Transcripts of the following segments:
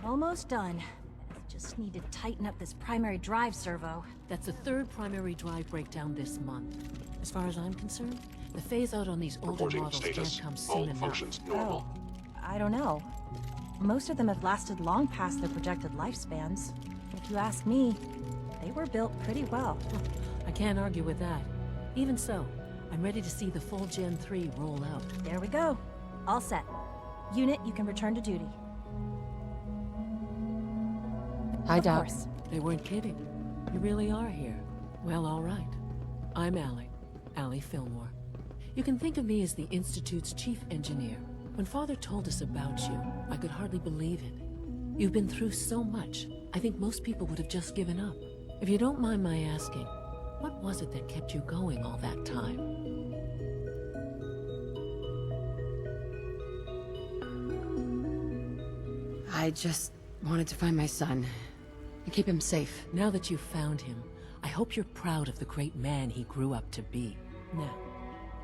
Almost done. Just need to tighten up this primary drive servo. That's the third primary drive breakdown this month. As far as I'm concerned, the phase-out on these older Reporting models status. can't come soon All enough. functions normal. Oh, I don't know. Most of them have lasted long past their projected lifespans. If you ask me, they were built pretty well. I can't argue with that. Even so, I'm ready to see the full Gen 3 roll out. There we go. All set. Unit, you can return to duty. Hi, Of Doc. course. They weren't kidding. You really are here. Well, all right. I'm Allie Fillmore. You can think of me as the Institute's chief engineer. When Father told us about you, I could hardly believe it. You've been through so much, I think most people would have just given up. If you don't mind my asking, what was it that kept you going all that time? I just wanted to find my son and keep him safe. Now that you've found him, I hope you're proud of the great man he grew up to be. Now,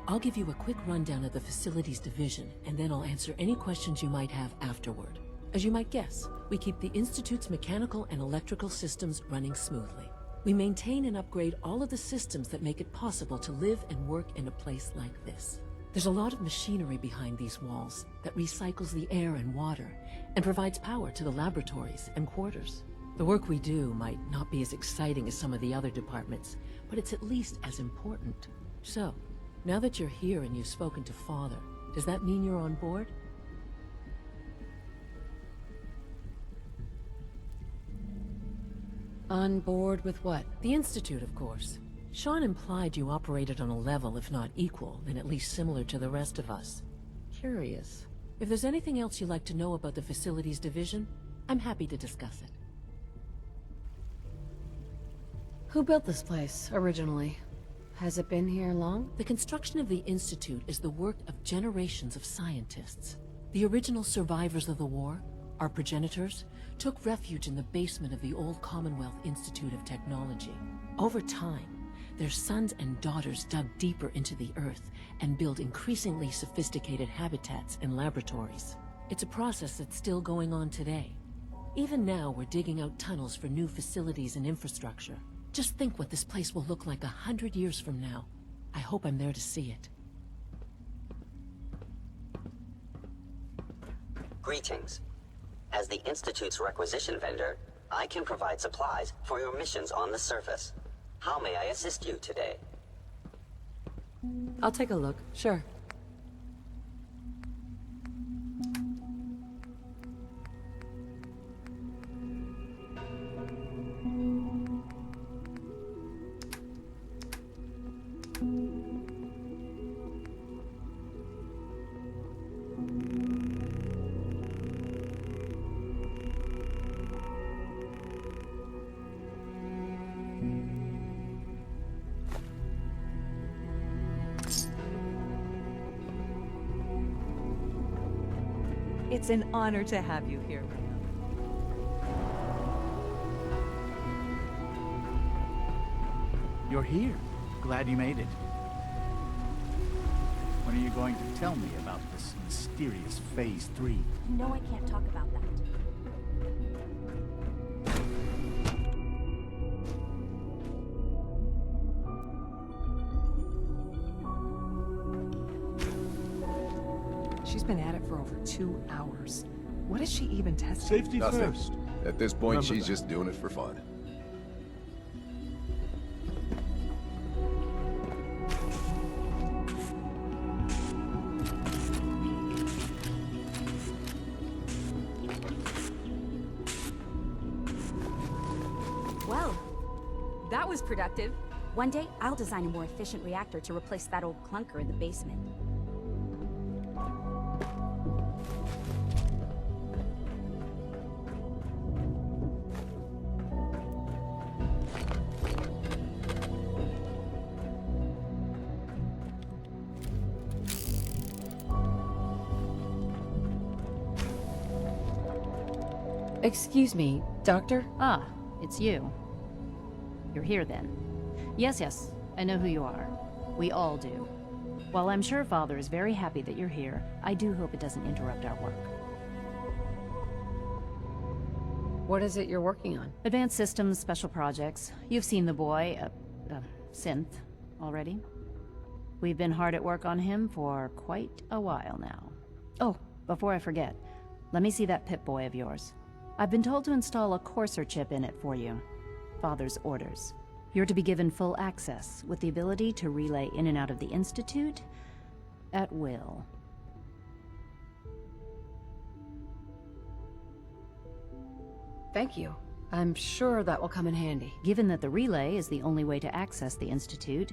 I'll give you a quick rundown of the facilities division, and then I'll answer any questions you might have afterward. As you might guess, we keep the Institute's mechanical and electrical systems running smoothly. We maintain and upgrade all of the systems that make it possible to live and work in a place like this. There's a lot of machinery behind these walls that recycles the air and water and provides power to the laboratories and quarters. The work we do might not be as exciting as some of the other departments, but it's at least as important. So, now that you're here and you've spoken to Father, does that mean you're on board? On board with what? The Institute, of course. Sean implied you operated on a level, if not equal, then at least similar to the rest of us. Curious. If there's anything else you'd like to know about the Facilities Division, I'm happy to discuss it. Who built this place, originally? Has it been here long? The construction of the Institute is the work of generations of scientists. The original survivors of the war, our progenitors, took refuge in the basement of the old Commonwealth Institute of Technology. Over time, their sons and daughters dug deeper into the earth and built increasingly sophisticated habitats and laboratories. It's a process that's still going on today. Even now, we're digging out tunnels for new facilities and infrastructure. Just think what this place will look like 100 years from now. I hope I'm there to see it. Greetings. As the Institute's requisition vendor, I can provide supplies for your missions on the surface. How may I assist you today? I'll take a look, sure. It's an honor to have you here, ma'am. You're here. Glad you made it. When are you going to tell me about this mysterious Phase 3? You know I can't talk about that. She's been at it for over 2 hours. What is she even testing? Safety Nothing. first. At this point, Remember she's that. just doing it for fun. Well, that was productive. One day, I'll design a more efficient reactor to replace that old clunker in the basement. Excuse me, Doctor? Ah, it's you. You're here then. Yes, I know who you are. We all do. While I'm sure Father is very happy that you're here, I do hope it doesn't interrupt our work. What is it you're working on? Advanced systems, special projects. You've seen the boy, Synth, already. We've been hard at work on him for quite a while now. Oh, before I forget, let me see that Pip-Boy of yours. I've been told to install a Courser chip in it for you. Father's orders. You're to be given full access, with the ability to relay in and out of the Institute at will. Thank you. I'm sure that will come in handy. Given that the relay is the only way to access the Institute,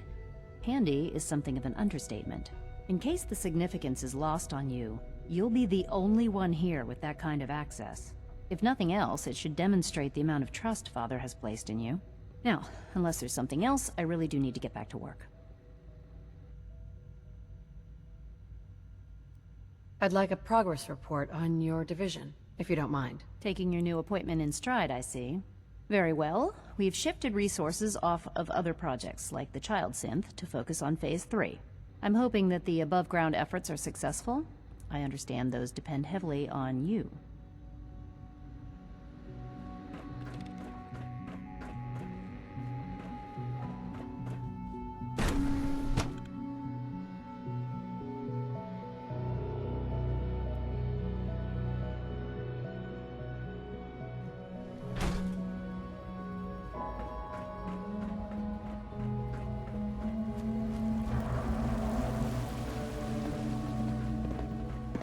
handy is something of an understatement. In case the significance is lost on you, you'll be the only one here with that kind of access. If nothing else, it should demonstrate the amount of trust Father has placed in you. Now, unless there's something else, I really do need to get back to work. I'd like a progress report on your division, if you don't mind. Taking your new appointment in stride, I see. Very well. We've shifted resources off of other projects, like the Child Synth, to focus on Phase 3. I'm hoping that the above-ground efforts are successful. I understand those depend heavily on you.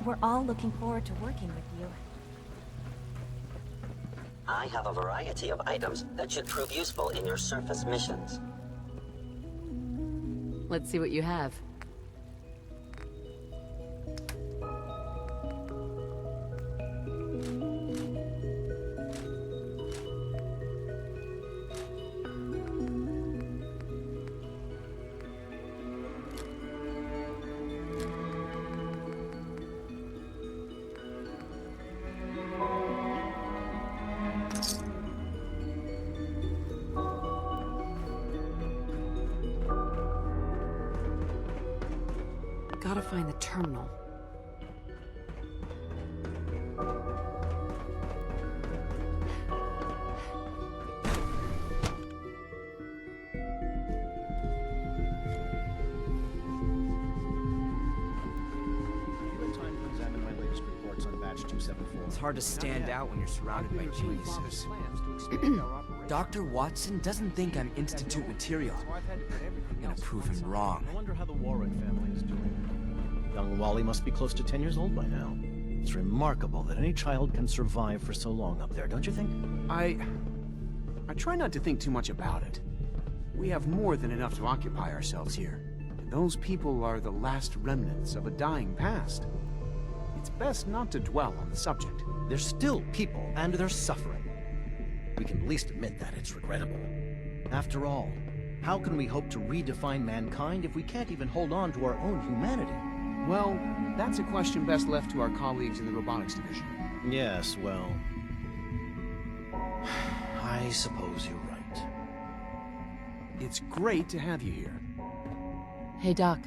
We're all looking forward to working with you. I have a variety of items that should prove useful in your surface missions. Let's see what you have. Gotta find the terminal. It's hard to stand out when you're surrounded by geniuses. Dr. Watson doesn't think I'm Institute material. I'm gonna prove him wrong. I wonder how the Warren family is doing. Young Wally must be close to 10 years old by now. It's remarkable that any child can survive for so long up there, don't you think? I try not to think too much about it. We have more than enough to occupy ourselves here. And those people are the last remnants of a dying past. It's best not to dwell on the subject. They're still people, and they're suffering. We can at least admit that it's regrettable. After all, how can we hope to redefine mankind if we can't even hold on to our own humanity? Well, that's a question best left to our colleagues in the robotics division. Yes, well... I suppose you're right. It's great to have you here. Hey, Doc.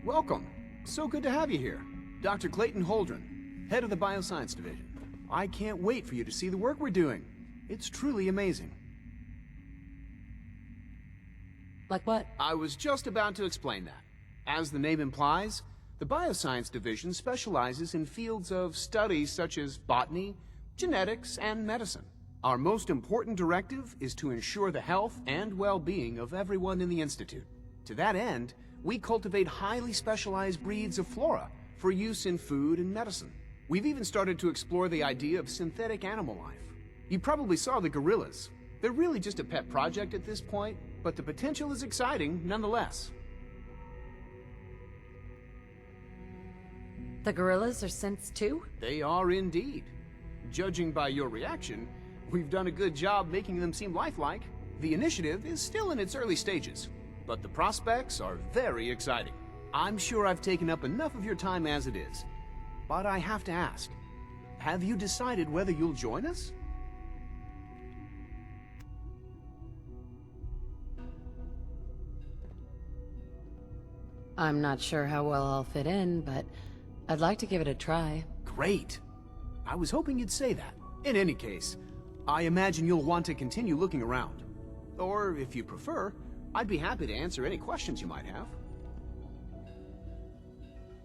Welcome. So good to have you here. Dr. Clayton Holdren, head of the Bioscience Division. I can't wait for you to see the work we're doing. It's truly amazing. Like what? I was just about to explain that. As the name implies, the Bioscience Division specializes in fields of studies such as botany, genetics, and medicine. Our most important directive is to ensure the health and well-being of everyone in the Institute. To that end, we cultivate highly specialized breeds of flora for use in food and medicine. We've even started to explore the idea of synthetic animal life. You probably saw the gorillas. They're really just a pet project at this point, but the potential is exciting nonetheless. The gorillas are synths too? They are indeed. Judging by your reaction, we've done a good job making them seem lifelike. The initiative is still in its early stages, but the prospects are very exciting. I'm sure I've taken up enough of your time as it is, but I have to ask, have you decided whether you'll join us? I'm not sure how well I'll fit in, but I'd like to give it a try. Great. I was hoping you'd say that. In any case, I imagine you'll want to continue looking around. Or, if you prefer, I'd be happy to answer any questions you might have.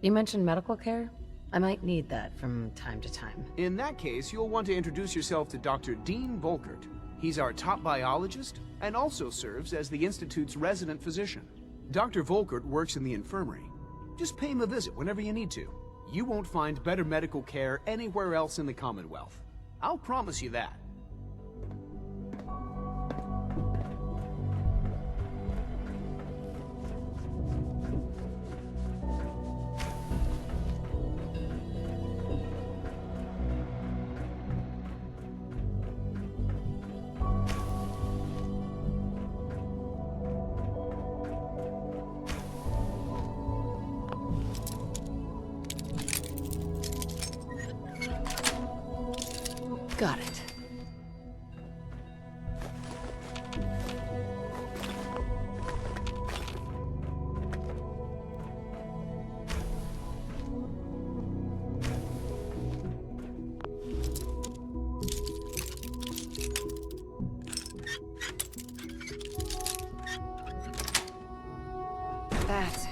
You mentioned medical care? I might need that from time to time. In that case, you'll want to introduce yourself to Dr. Dean Volkert. He's our top biologist and also serves as the Institute's resident physician. Dr. Volkert works in the infirmary. Just pay him a visit whenever you need to. You won't find better medical care anywhere else in the Commonwealth. I'll promise you that. Got it. That's it.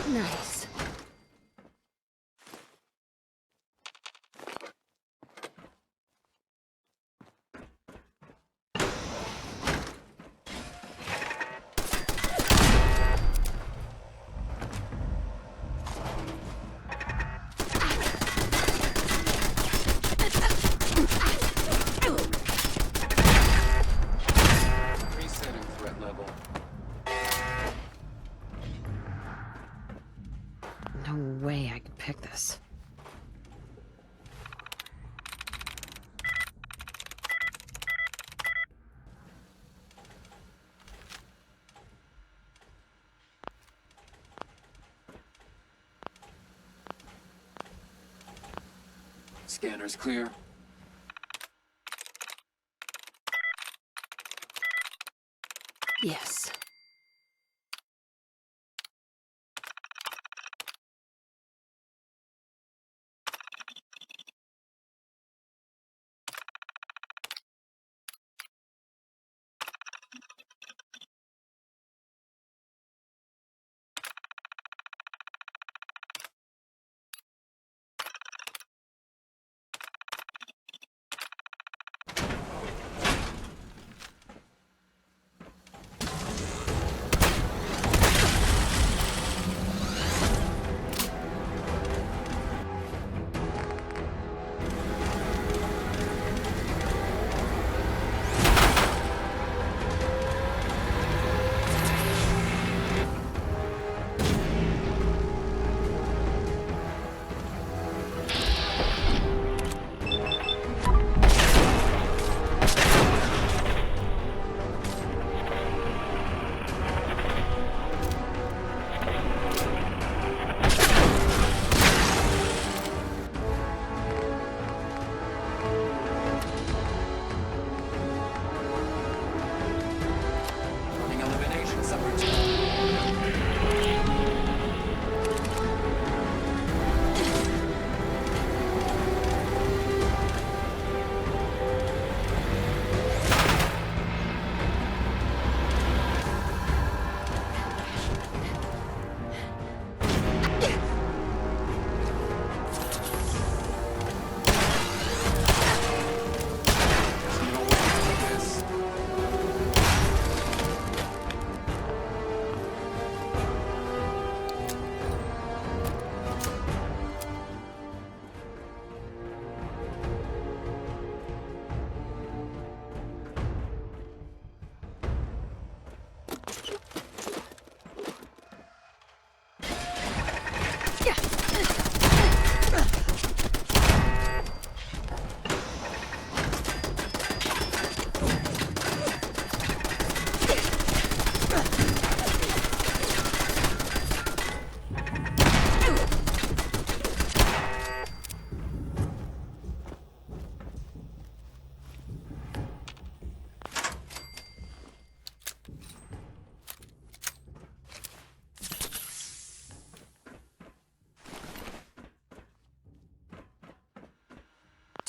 Nice. Resetting threat level. No way I could pick this. Scanner's clear. Yes.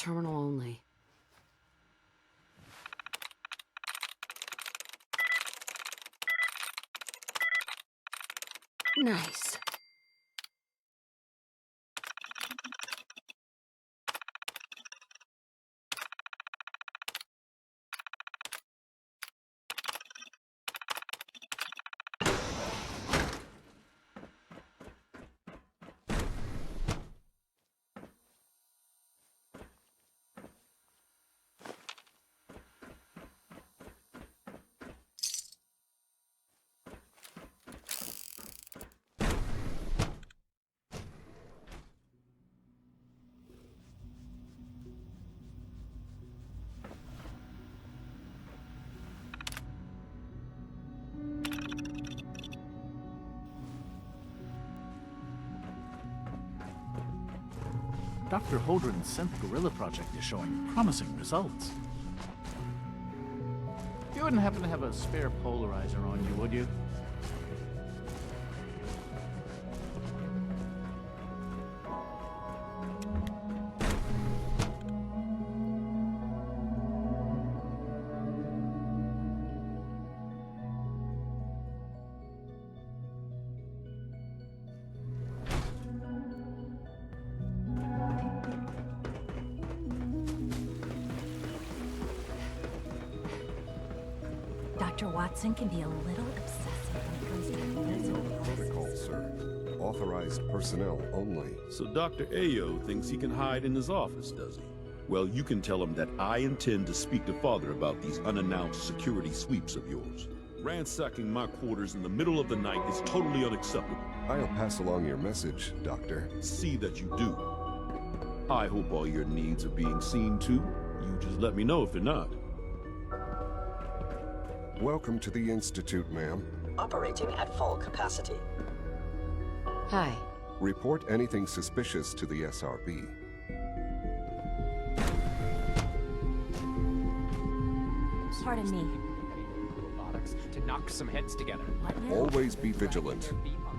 Terminal only. Nice. Dr. Holdren's synth gorilla project is showing promising results. You wouldn't happen to have a spare polarizer on you, would you? Dr. Watson can be a little obsessive when it comes to Protocol, sir. Authorized personnel only. So Dr. Ayo thinks he can hide in his office, does he? Well, you can tell him that I intend to speak to Father about these unannounced security sweeps of yours. Ransacking my quarters in the middle of the night is totally unacceptable. I'll pass along your message, Doctor. See that you do. I hope all your needs are being seen too. You just let me know if they're not. Welcome to the Institute, ma'am. Operating at full capacity. Hi. Report anything suspicious to the SRB. Pardon me. Robotics to knock some heads together. Always be vigilant.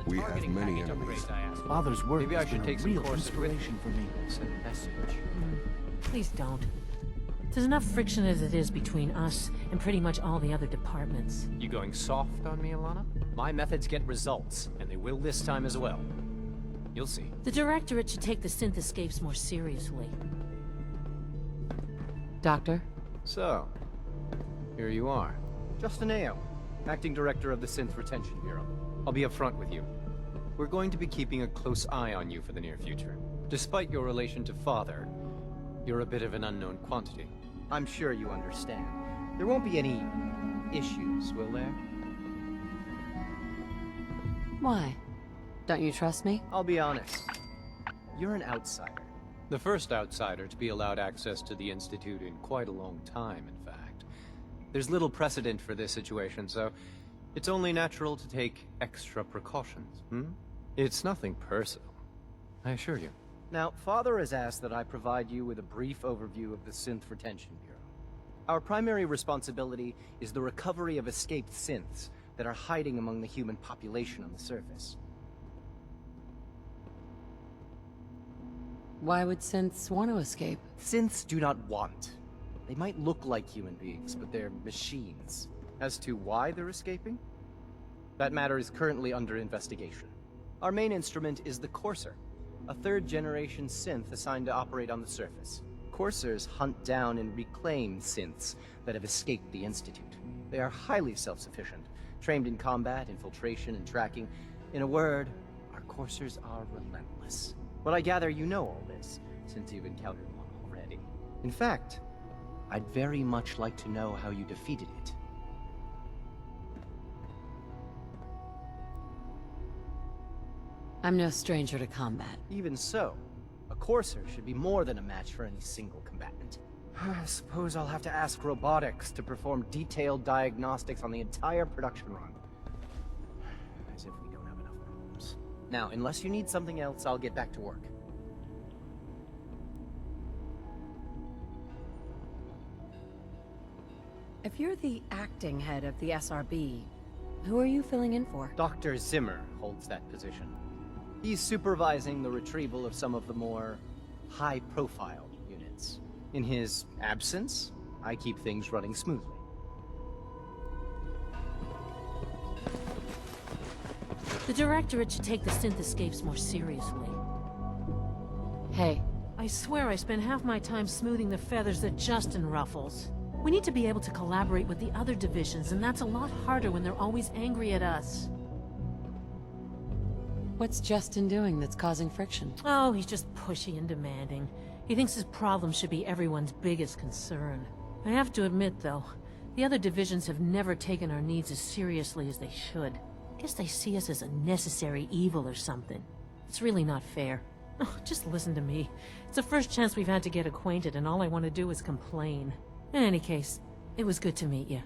We have many enemies. Father's work Maybe I has should been take a some real courses with inspiration for me. Send a message. Please don't. There's enough friction as it is between us and pretty much all the other departments. You going soft on me, Alana? My methods get results, and they will this time as well. You'll see. The Directorate should take the synth escapes more seriously. Doctor? So, here you are. Justin Ayo, Acting Director of the Synth Retention Bureau. I'll be upfront with you. We're going to be keeping a close eye on you for the near future. Despite your relation to Father, you're a bit of an unknown quantity. I'm sure you understand. There won't be any issues, will there? Why? Don't you trust me? I'll be honest. You're an outsider. The first outsider to be allowed access to the Institute in quite a long time, in fact. There's little precedent for this situation, so it's only natural to take extra precautions, It's nothing personal, I assure you. Now, Father has asked that I provide you with a brief overview of the Synth Retention Bureau. Our primary responsibility is the recovery of escaped synths that are hiding among the human population on the surface. Why would synths want to escape? Synths do not want. They might look like human beings, but they're machines. As to why they're escaping? That matter is currently under investigation. Our main instrument is the Courser, a third-generation synth assigned to operate on the surface. Coursers hunt down and reclaim synths that have escaped the Institute. They are highly self-sufficient, trained in combat, infiltration, and tracking. In a word, our Coursers are relentless. But I gather you know all this, since you've encountered one already. In fact, I'd very much like to know how you defeated it. I'm no stranger to combat. Even so, a Courser should be more than a match for any single combatant. I suppose I'll have to ask robotics to perform detailed diagnostics on the entire production run. As if we don't have enough problems. Now, unless you need something else, I'll get back to work. If you're the acting head of the SRB, who are you filling in for? Dr. Zimmer holds that position. He's supervising the retrieval of some of the more high-profile units. In his absence, I keep things running smoothly. The Directorate should take the synth escapes more seriously. Hey. I swear I spend half my time smoothing the feathers that Justin ruffles. We need to be able to collaborate with the other divisions, and that's a lot harder when they're always angry at us. What's Justin doing that's causing friction? Oh, he's just pushy and demanding. He thinks his problems should be everyone's biggest concern. I have to admit, though, the other divisions have never taken our needs as seriously as they should. Guess they see us as a necessary evil or something. It's really not fair. Oh, just listen to me. It's the first chance we've had to get acquainted, and all I want to do is complain. In any case, it was good to meet you.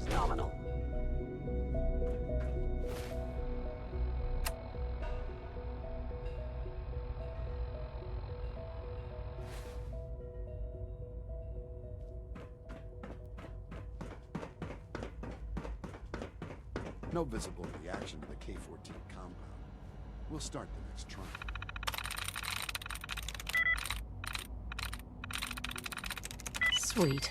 Nominal. No visible reaction to the K-14 compound. We'll start the next trial. Sweet.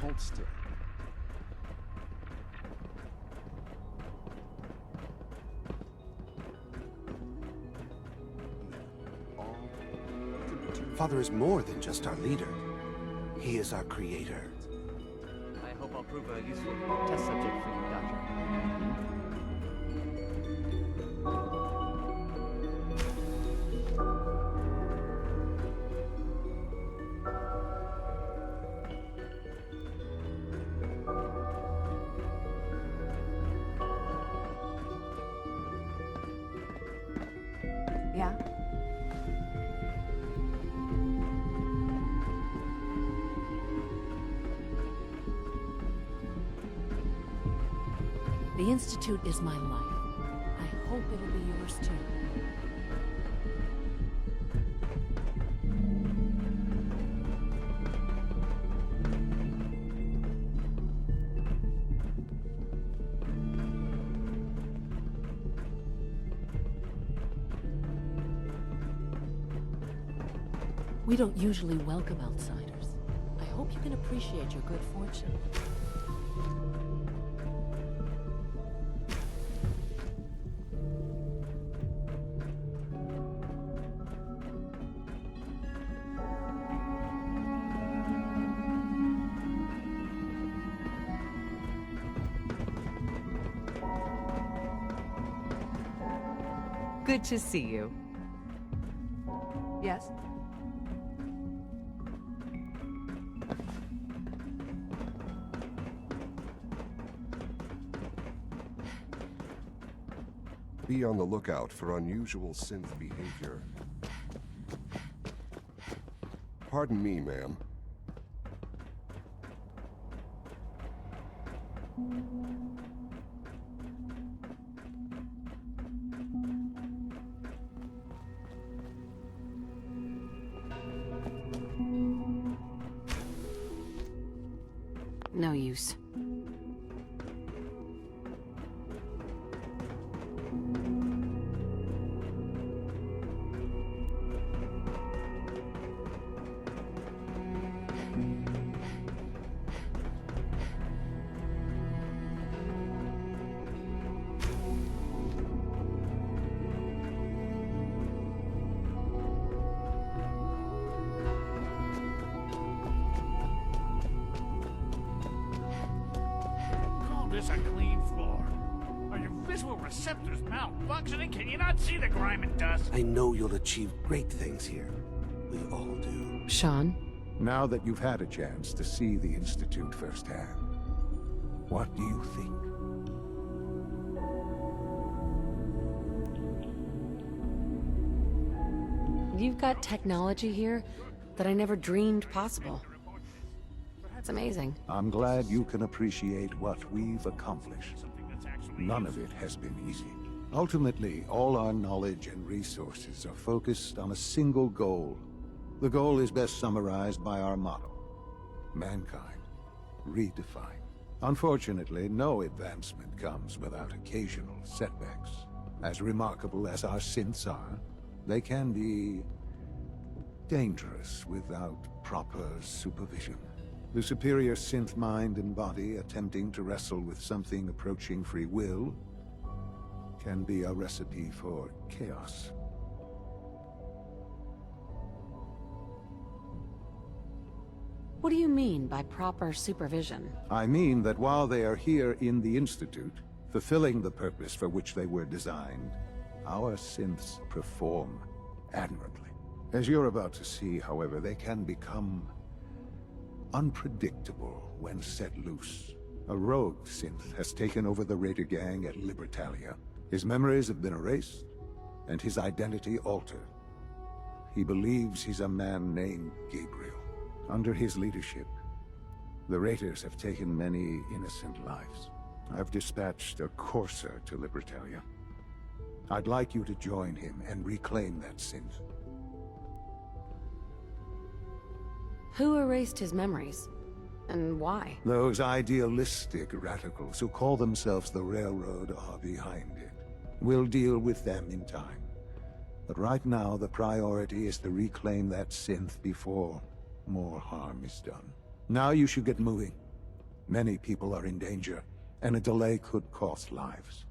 Hold still. Father is more than just our leader. He is our creator. I hope I'll prove a useful test subject for you, Doctor. Yeah? The Institute is my life. I hope it'll be yours too. We don't usually welcome outsiders. I hope you can appreciate your good fortune. Good to see you. Yes? Be on the lookout for unusual synth behavior. Pardon me, ma'am. No use. this a clean floor? Are your visual receptors malfunctioning? Can you not see the grime and dust? I know you'll achieve great things here. We all do. Sean? Now that you've had a chance to see the Institute firsthand, what do you think? You've got technology here that I never dreamed possible. That's amazing. I'm glad you can appreciate what we've accomplished. None of it has been easy. Ultimately, all our knowledge and resources are focused on a single goal. The goal is best summarized by our motto: mankind, redefined. Unfortunately, no advancement comes without occasional setbacks. As remarkable as our synths are, they can be dangerous without proper supervision. The superior synth mind and body attempting to wrestle with something approaching free will can be a recipe for chaos. What do you mean by proper supervision? I mean that while they are here in the Institute, fulfilling the purpose for which they were designed, our synths perform admirably. As you're about to see, however, they can become unpredictable when set loose. A rogue synth has taken over the Raider gang at Libertalia. His memories have been erased, and his identity altered. He believes he's a man named Gabriel. Under his leadership, the Raiders have taken many innocent lives. I've dispatched a courser to Libertalia. I'd like you to join him and reclaim that synth. Who erased his memories? And why? Those idealistic radicals who call themselves the Railroad are behind it. We'll deal with them in time. But right now, the priority is to reclaim that synth before more harm is done. Now you should get moving. Many people are in danger, and a delay could cost lives.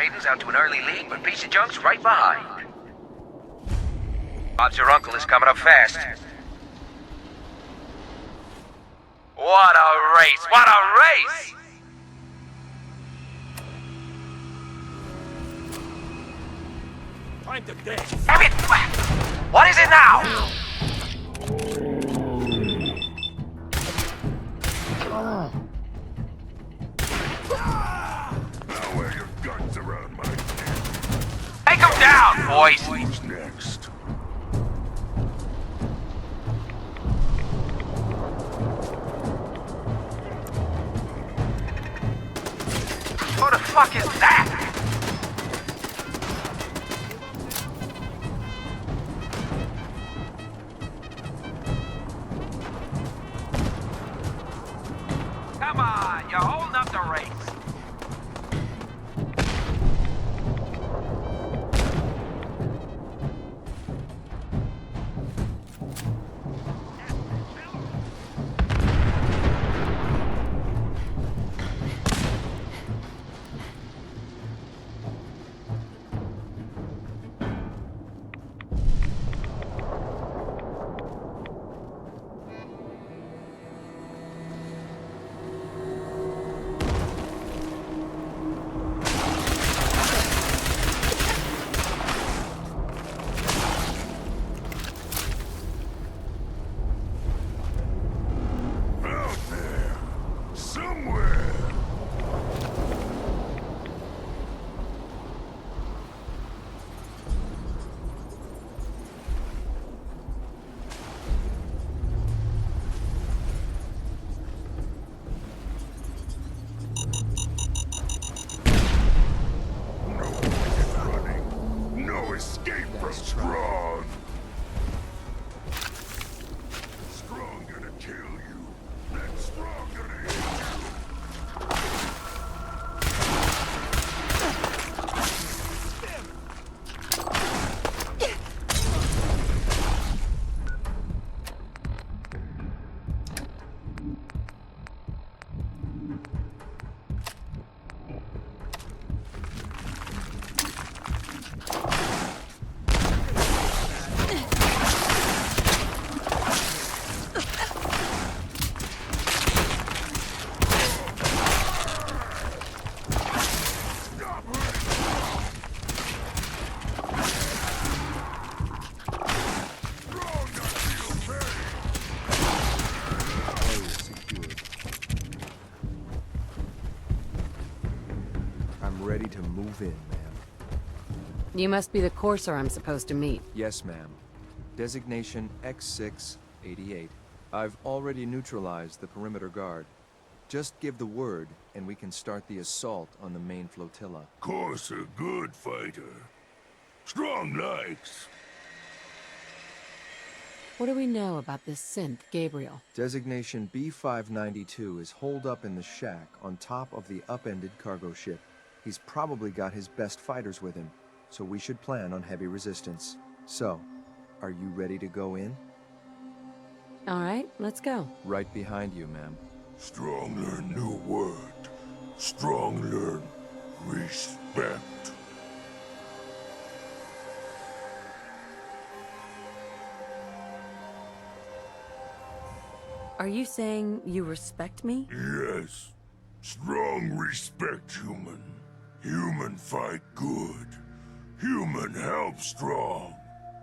maidens out to an early lead, but piece of junk's right behind. Odds your uncle is coming up fast. What a race! What a race! Time to dance. Damn it! What is it now? Now wear your guns around my neck. Take him down, boys! Who's next? What the fuck is that? Come on, you're holding up the race. Out there. Somewhere. No wicked running. No escape from Strong. Strong gonna kill you. Then Strong gonna hit you. I'm ready to move in, ma'am. You must be the courser I'm supposed to meet. Yes, ma'am. Designation X688. I've already neutralized the perimeter guard. Just give the word, and we can start the assault on the main flotilla. Courser, good fighter. Strong likes. What do we know about this synth, Gabriel? Designation B592 is holed up in the shack on top of the upended cargo ship. He's probably got his best fighters with him, so we should plan on heavy resistance. So, are you ready to go in? All right, let's go. Right behind you, ma'am. Strong learn new word. Strong learn respect. Are you saying you respect me? Yes. Strong respect human. Human fight good. Human help strong.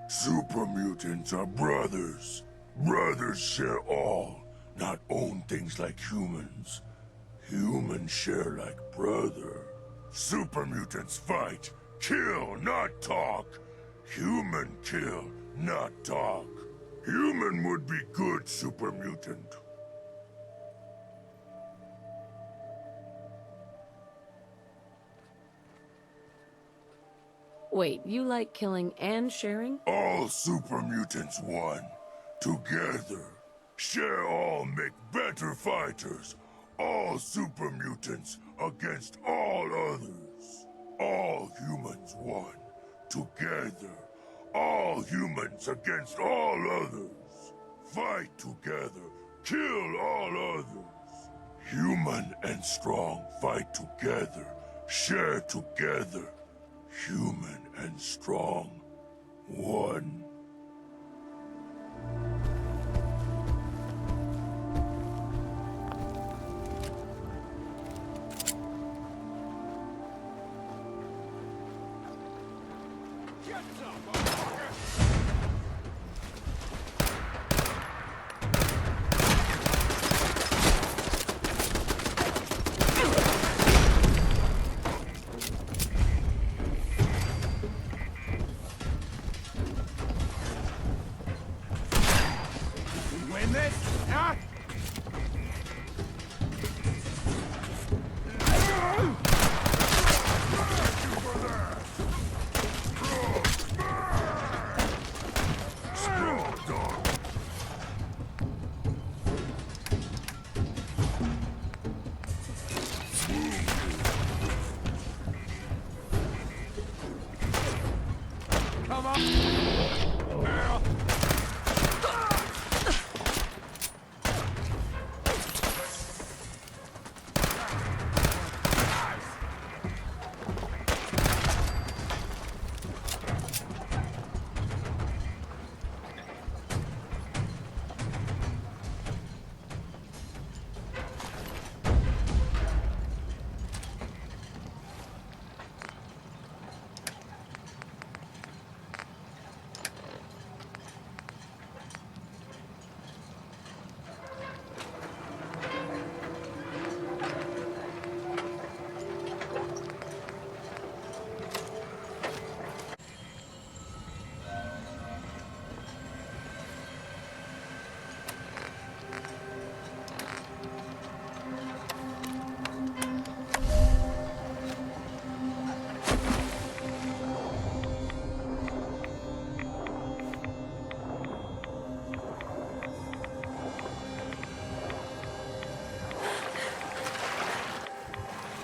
Super mutants are brothers. Brothers share all, not own things like humans. Humans share like brother. Super mutants fight. Kill, not talk. Human kill, not talk. Human would be good super mutant. Wait, you like killing and sharing? All super mutants one. Together. Share all make better fighters. All super mutants against all others. All humans one. Together. All humans against all others. Fight together. Kill all others. Human and strong fight together. Share together, human and strong. One. Win this? Huh? Come on.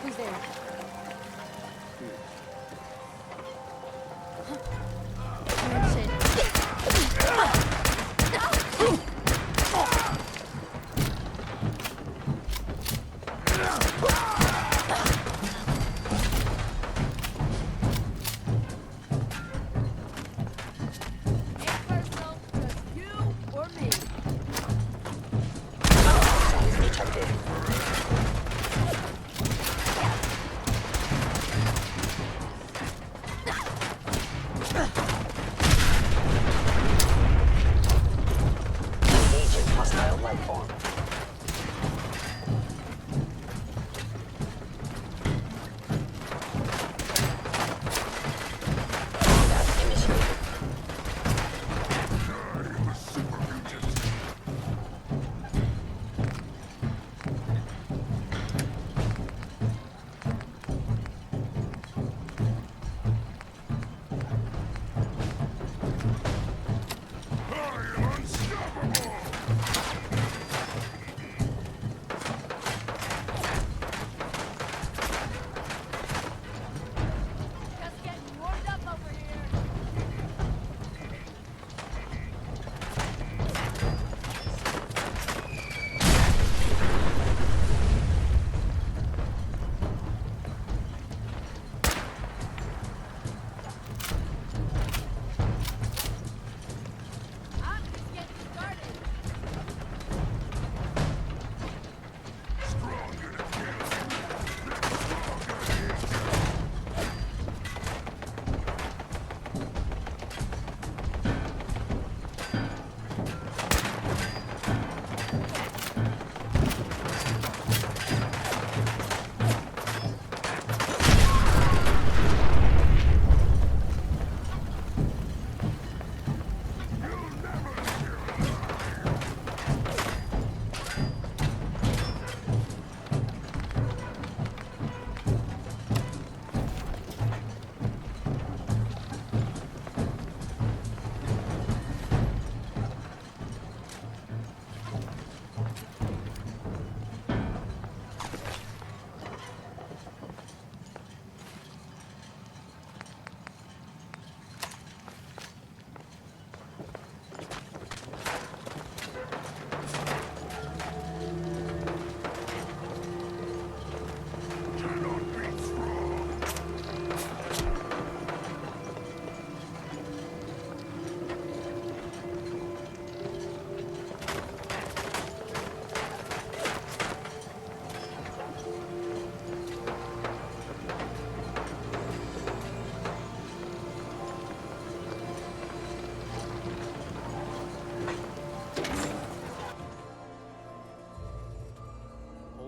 Who's there?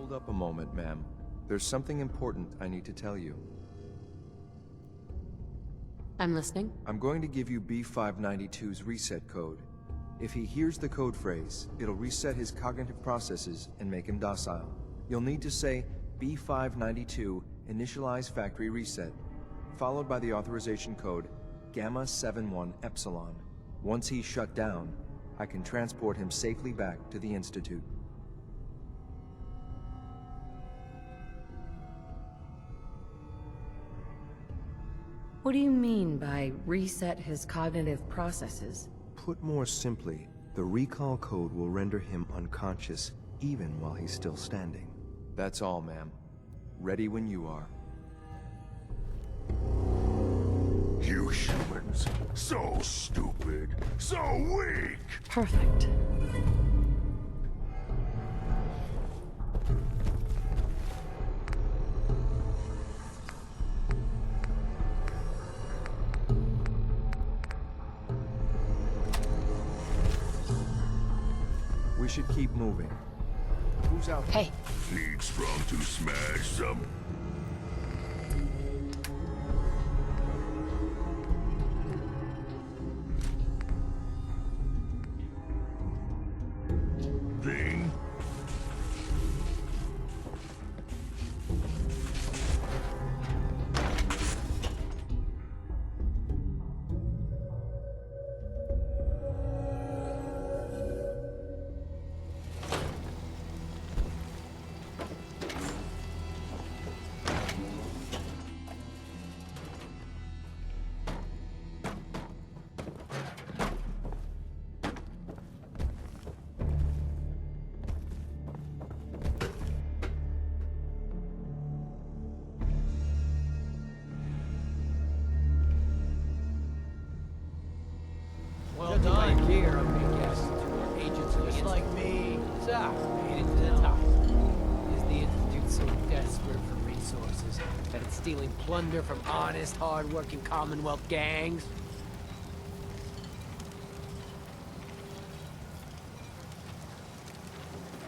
Hold up a moment, ma'am. There's something important I need to tell you. I'm listening. I'm going to give you B592's reset code. If he hears the code phrase, it'll reset his cognitive processes and make him docile. You'll need to say B592 initialize factory reset, followed by the authorization code Gamma 71 Epsilon. Once he's shut down, I can transport him safely back to the Institute. What do you mean by reset his cognitive processes? Put more simply, the recall code will render him unconscious even while he's still standing. That's all, ma'am. Ready when you are. You humans, so stupid, so weak! Perfect. We should keep moving. Who's out there? Hey. Need sprung to smash some. Thing. Well done. Here, I'm being guest to our agents just like me. So, made it to the top. Is the Institute so desperate for resources that it's stealing plunder from honest, hard-working Commonwealth gangs?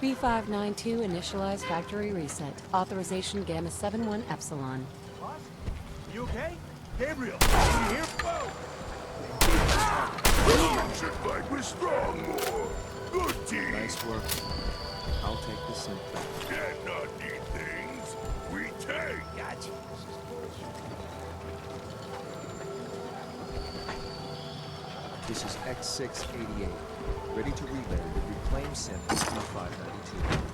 B592 initialize factory reset. Authorization Gamma 71 Epsilon. What? You okay? Gabriel, you here? Whoa! You should fight with strong more. Good team. Nice work. I'll take the synth. Dad not need things. We take. Gotcha. This is X688. Ready to relay the reclaimed synth B592.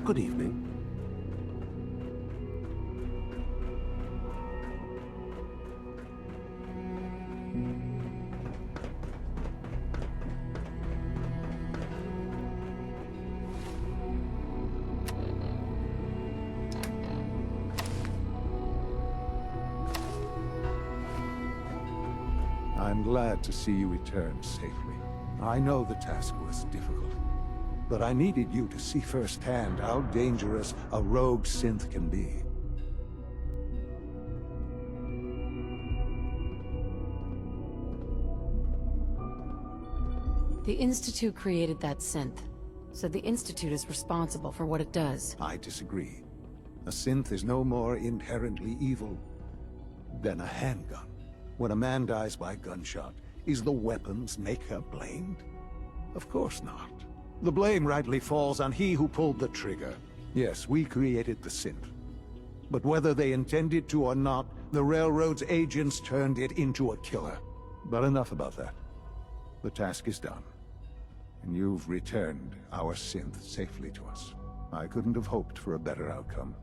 Good evening. I'm glad to see you return safely. I know the task was difficult, but I needed you to see firsthand how dangerous a rogue synth can be. The Institute created that synth, so the Institute is responsible for what it does. I disagree. A synth is no more inherently evil than a handgun. When a man dies by gunshot, is the weapon's maker blamed? Of course not. The blame rightly falls on he who pulled the trigger. Yes, we created the synth. But whether they intended to or not, the Railroad's agents turned it into a killer. But enough about that. The task is done. And you've returned our synth safely to us. I couldn't have hoped for a better outcome.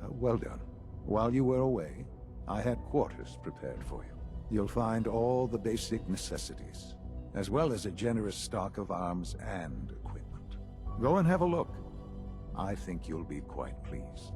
Well done. While you were away, I had quarters prepared for you. You'll find all the basic necessities, as well as a generous stock of arms and equipment. Go and have a look. I think you'll be quite pleased.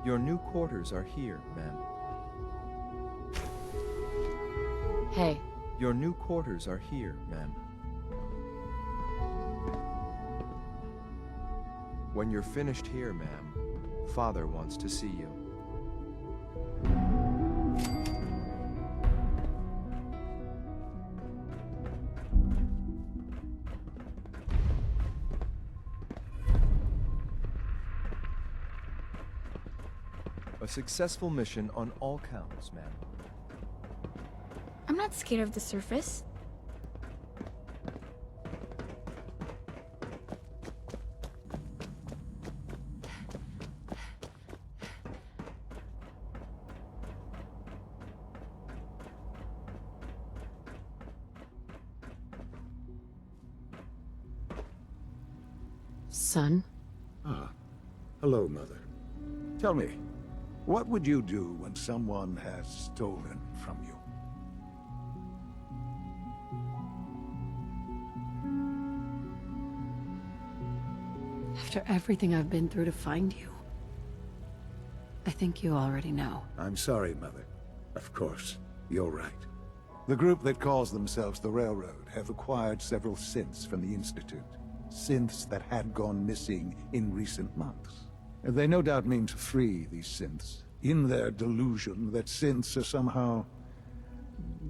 Your new quarters are here, ma'am. Hey. Your new quarters are here, ma'am. When you're finished here, ma'am, Father wants to see you. A successful mission on all counts, ma'am. I'm not scared of the surface. Son? Ah. Hello, Mother. Tell me, what would you do when someone has stolen from you? After everything I've been through to find you, I think you already know. I'm sorry, Mother. Of course, you're right. The group that calls themselves the Railroad have acquired several synths from the Institute. Synths that had gone missing in recent months. They no doubt mean to free these synths, in their delusion that synths are somehow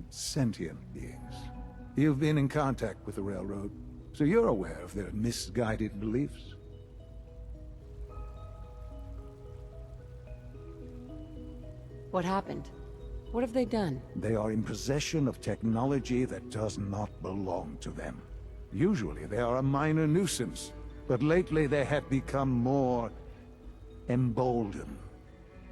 sentient beings. You've been in contact with the Railroad, so you're aware of their misguided beliefs. What happened? What have they done? They are in possession of technology that does not belong to them. Usually they are a minor nuisance, but lately they have become more emboldened.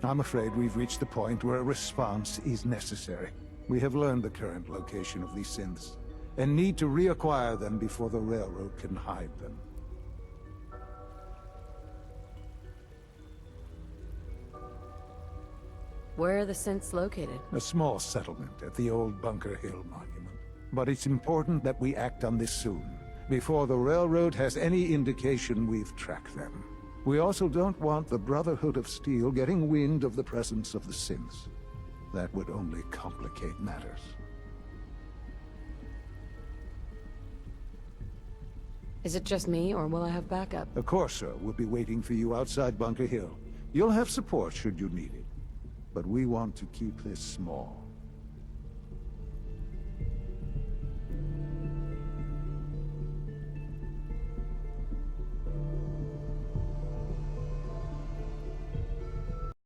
I'm afraid we've reached the point where a response is necessary. We have learned the current location of these synths, and need to reacquire them before the Railroad can hide them. Where are the synths located? A small settlement at the old Bunker Hill Monument. But it's important that we act on this soon, before the Railroad has any indication we've tracked them. We also don't want the Brotherhood of Steel getting wind of the presence of the synths. That would only complicate matters. Is it just me, or will I have backup? A Corsair will be waiting for you outside Bunker Hill. You'll have support should you need it. But we want to keep this small.